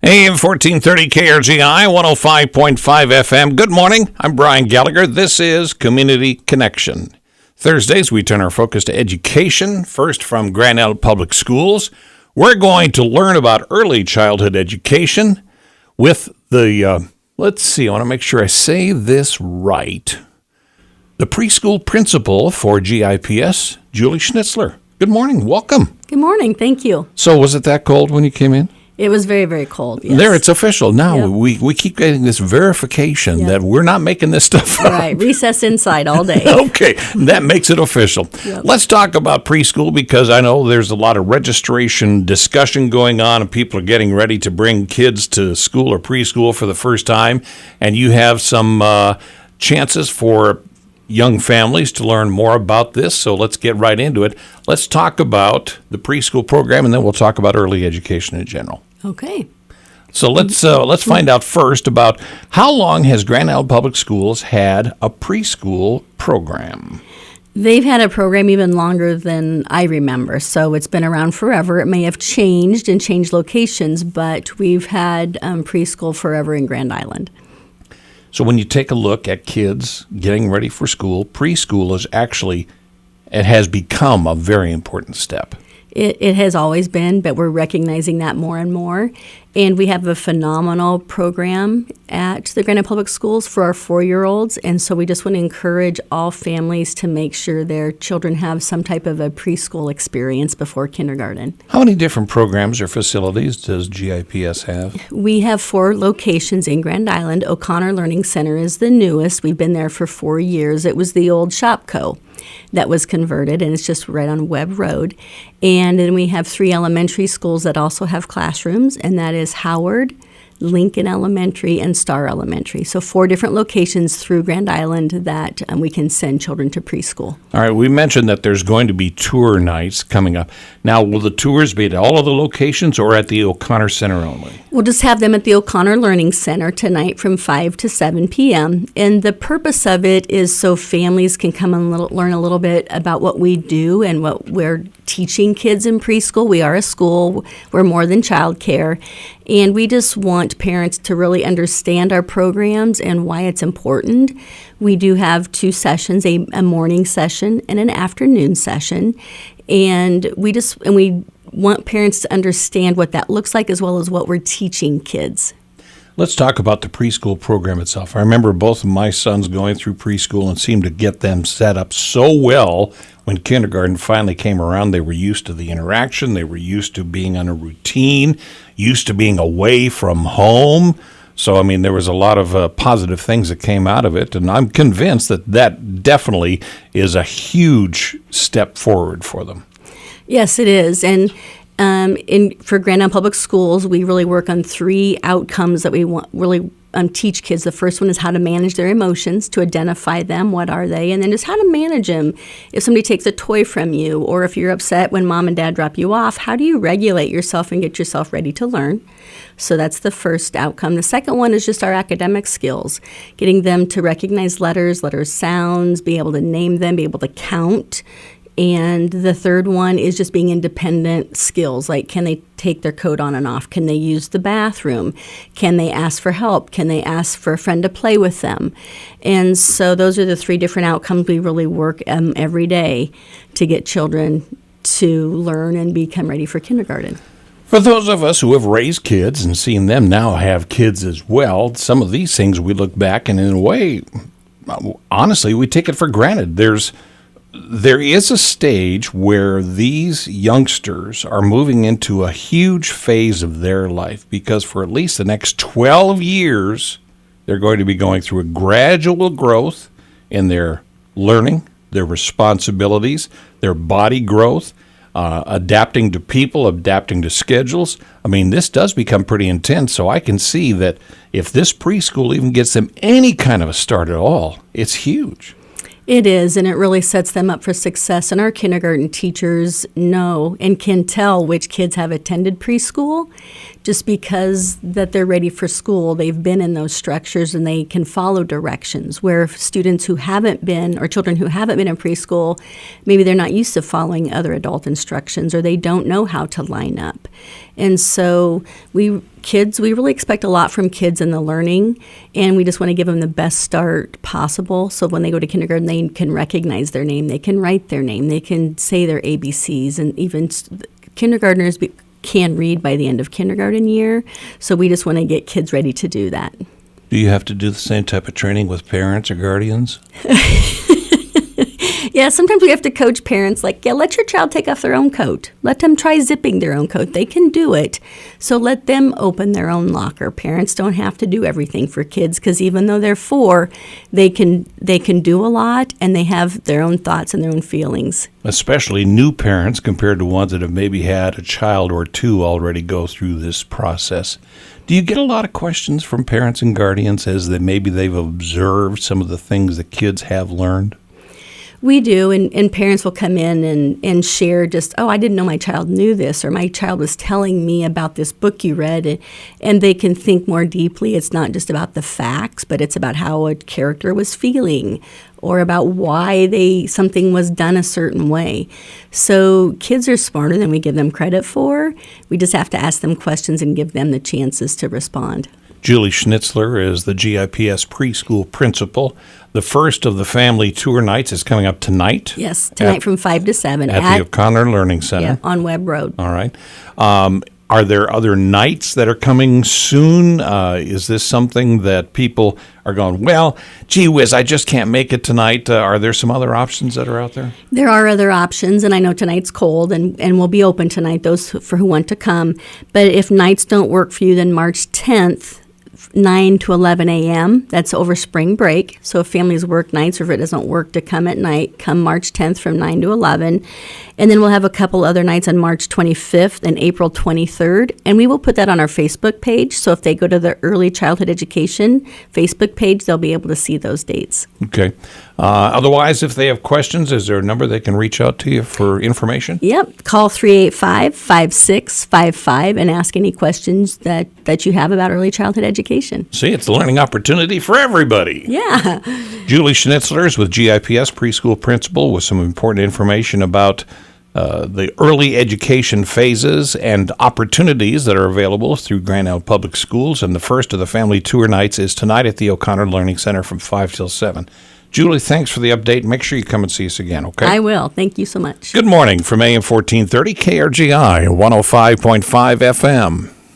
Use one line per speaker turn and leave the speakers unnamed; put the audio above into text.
AM 1430 KRGI 105.5 FM. Good morning. I'm Brian Gallagher. This is Community Connection. Thursdays, we turn our focus to education. First, from Grand Island Public Schools, we're going to learn about early childhood education with the, let's see, I want to make sure I say this right. The preschool principal for GIPS, Julie Schnitzler. Good morning. Welcome.
Good morning. Thank you.
So was it that cold when you came in?
It was very, very cold. Yes.
There, it's official. Now
Yep.
we keep getting this verification that we're not making this stuff up.
Right. Recess inside all day.
Okay, that makes it official.
Yep.
Let's talk about preschool because I know there's a lot of registration discussion going on and people are getting ready to bring kids to school or preschool for the first time. And you have some chances for young families to learn more about this. So let's get right into it. Let's talk about the preschool program and then we'll talk about early education in general.
Okay.
So let's find out first about how long has Grand Island Public Schools had a preschool program?
They've had a program even longer than I remember, so it's been around forever. It may have changed and changed locations, but we've had preschool forever in Grand Island.
So when you take a look at kids getting ready for school, preschool is actually, it has become a very important step.
It has always been, but we're recognizing that more and more. And we have a phenomenal program at the Grand Island Public Schools for our 4-year-olds. And so we just want to encourage all families to make sure their children have some type of a preschool experience before kindergarten.
How many different programs or facilities does GIPS have?
We have 4 locations in Grand Island. O'Connor Learning Center is the newest. We've been there for 4 years. It was the old Shopco that was converted, and it's just right on Webb Road. And then we have 3 elementary schools that also have classrooms, and that is Howard, Lincoln Elementary, and Star Elementary. So 4 different locations through Grand Island that we can send children to preschool.
All right, we mentioned that there's going to be tour nights coming up. Now, will the tours be at all of the locations or at the O'Connor Center only?
We'll just have them at the O'Connor Learning Center tonight from 5 to 7 p.m. And the purpose of it is so families can come and learn a little bit about what we do and what we're teaching kids in preschool. We are a school. We're more than childcare. And we just want parents to really understand our programs and why it's important. We do have 2 sessions, a morning session and an afternoon session. And we want parents to understand what that looks like as well as what we're teaching kids.
Let's talk about the preschool program itself. I remember both of my sons going through preschool and seemed to get them set up so well when kindergarten finally came around. They were used to the interaction. They were used to being on a routine, used to being away from home. So, I mean, there was a lot of positive things that came out of it, and I'm convinced that that definitely is a huge step forward for them.
Yes, it is. And for Grand Island Public Schools, we really work on 3 outcomes that we want really teach kids. The first one is how to manage their emotions, to identify them, what are they, and then just how to manage them. If somebody takes a toy from you, or if you're upset when mom and dad drop you off, how do you regulate yourself and get yourself ready to learn? So that's the first outcome. The second one is just our academic skills, getting them to recognize letters sounds, be able to name them, be able to count. And the third one is just being independent skills, like can they take their coat on and off? Can they use the bathroom? Can they ask for help? Can they ask for a friend to play with them? And so those are the 3 different outcomes we really work every day to get children to learn and become ready for kindergarten.
For those of us who have raised kids and seen them now have kids as well, some of these things we look back and in a way, honestly, we take it for granted. There is a stage where these youngsters are moving into a huge phase of their life because for at least the next 12 years, they're going to be going through a gradual growth in their learning, their responsibilities, their body growth, adapting to people, adapting to schedules. I mean, this does become pretty intense, so I can see that if this preschool even gets them any kind of a start at all, it's huge.
It is, and it really sets them up for success. And our kindergarten teachers know and can tell which kids have attended preschool just because that they're ready for school. They've been in those structures and they can follow directions, where students who haven't been, or children who haven't been in preschool, maybe they're not used to following other adult instructions, or they don't know how to line up. And so we really expect a lot from kids in the learning, and we just want to give them the best start possible. So when they go to kindergarten, they can recognize their name, they can write their name, they can say their ABCs, and even kindergartners can read by the end of kindergarten year. So we just want to get kids ready to do that.
Do you have to do the same type of training with parents or guardians?
Yeah, sometimes we have to coach parents like, let your child take off their own coat. Let them try zipping their own coat. They can do it. So let them open their own locker. Parents don't have to do everything for kids, because even though they're 4, they can do a lot, and they have their own thoughts and their own feelings. Especially
new parents compared to ones that have maybe had a child or 2 already go through this process. Do you get a lot of questions from parents and guardians as maybe they've observed some of the things that kids have learned?
We do, and parents will come in and share just, I didn't know my child knew this, or my child was telling me about this book you read, and they can think more deeply. It's not just about the facts, but it's about how a character was feeling, or about why something was done a certain way. So kids are smarter than we give them credit for. We just have to ask them questions and give them the chances to respond.
Julie Schnitzler is the GIPS preschool principal. The first of the family tour nights is coming up tonight.
Yes, tonight from 5 to 7.
At the O'Connor Learning Center.
Yeah, on Webb Road.
All right. Are there other nights that are coming soon? Is this something that people are going, well, gee whiz, I just can't make it tonight? Are there some other options that are out there?
There are other options, and I know tonight's cold, and we'll be open tonight, those for who want to come. But if nights don't work for you, then March 10th, 9 to 11 a.m. That's over spring break. So if families work nights, or if it doesn't work to come at night, come March 10th from 9 to 11. And then we'll have a couple other nights on March 25th and April 23rd. And we will put that on our Facebook page. So if they go to the Early Childhood Education Facebook page, they'll be able to see those dates.
Okay. Otherwise, if they have questions, is there a number they can reach out to you for information?
Yep. Call 385-5655 and ask any questions that you have about early childhood education.
See, it's a learning opportunity for everybody.
Yeah.
Julie Schnitzler is with GIPS preschool principal with some important information about the early education phases and opportunities that are available through Grand Island Public Schools. And the first of the family tour nights is tonight at the O'Connor Learning Center from 5 till 7. Julie, thanks for the update. Make sure you come and see us again, okay?
I will. Thank you so much.
Good morning from AM 1430 KRGI 105.5 FM.